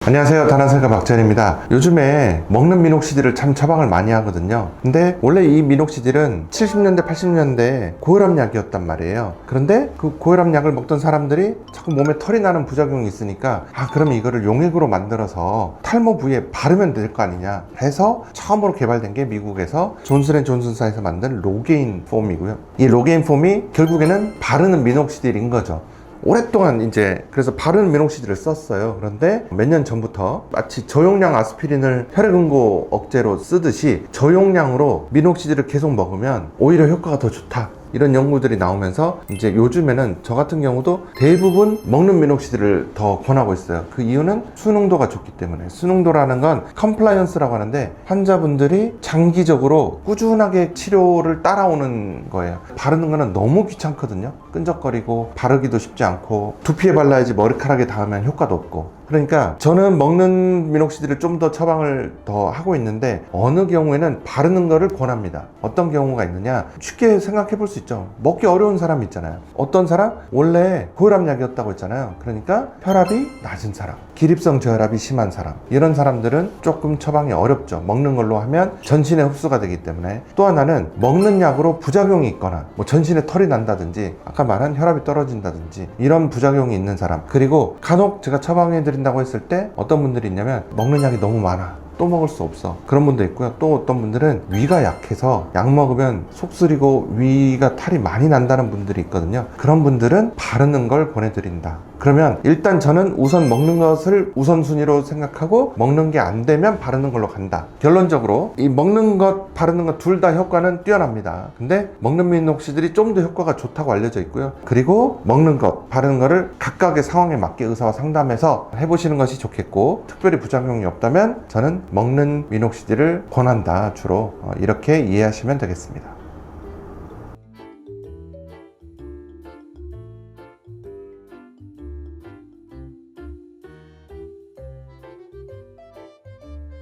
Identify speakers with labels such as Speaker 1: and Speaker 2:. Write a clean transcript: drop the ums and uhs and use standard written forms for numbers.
Speaker 1: 안녕하세요, 다나셀카 박찬입니다. 요즘에 먹는 미녹시딜을 참 처방을 많이 하거든요. 근데 원래 이 미녹시딜은 70년대 80년대 고혈압 약이었단 말이에요. 그런데 그 고혈압 약을 먹던 사람들이 자꾸 몸에 털이 나는 부작용이 있으니까 그럼 이거를 용액으로 만들어서 탈모 부위에 바르면 될 거 아니냐 해서 처음으로 개발된 게 미국에서 존슨앤존슨사에서 만든 로게인 폼이고요. 이 로게인 폼이 결국에는 바르는 미녹시딜인 거죠. 오랫동안 이제 그래서 바르는 미녹시딜을 썼어요. 그런데 몇 년 전부터 마치 저용량 아스피린을 혈액응고 억제로 쓰듯이 저용량으로 미녹시딜을 계속 먹으면 오히려 효과가 더 좋다, 이런 연구들이 나오면서 이제 요즘에는 저 같은 경우도 대부분 먹는 미녹시딜을 더 권하고 있어요. 그 이유는 수농도가 좋기 때문에. 수농도라는 건 컴플라이언스라고 하는데 환자분들이 장기적으로 꾸준하게 치료를 따라오는 거예요. 바르는 거는 너무 귀찮거든요. 끈적거리고 바르기도 쉽지 않고 두피에 발라야지 머리카락에 닿으면 효과도 없고. 그러니까 저는 먹는 미녹시딜을 좀 더 처방을 더 하고 있는데 어느 경우에는 바르는 거를 권합니다. 어떤 경우가 있느냐, 쉽게 생각해 볼 수 있죠. 먹기 어려운 사람 있잖아요. 어떤 사람 원래 고혈압 약이었다고 했잖아요. 그러니까 혈압이 낮은 사람, 기립성 저혈압이 심한 사람, 이런 사람들은 조금 처방이 어렵죠. 먹는 걸로 하면 전신에 흡수가 되기 때문에. 또 하나는 먹는 약으로 부작용이 있거나 뭐 전신에 털이 난다든지 아까 말한 혈압이 떨어진다든지 이런 부작용이 있는 사람, 그리고 간혹 제가 처방해 드린다고 했을 때 어떤 분들이 있냐면 먹는 약이 너무 많아, 또 먹을 수 없어, 그런 분도 있고요. 또 어떤 분들은 위가 약해서 약 먹으면 속 쓰리고 위가 탈이 많이 난다는 분들이 있거든요. 그런 분들은 바르는 걸 권해드린다. 그러면 일단 저는 우선 먹는 것을 우선순위로 생각하고 먹는 게 안 되면 바르는 걸로 간다. 결론적으로 이 먹는 것 바르는 것 둘 다 효과는 뛰어납니다. 근데 먹는 미녹시딜이 좀 더 효과가 좋다고 알려져 있고요. 그리고 먹는 것 바르는 거를 각각의 상황에 맞게 의사와 상담해서 해보시는 것이 좋겠고, 특별히 부작용이 없다면 저는 먹는 미녹시딜을 권한다. 주로 이렇게 이해하시면 되겠습니다.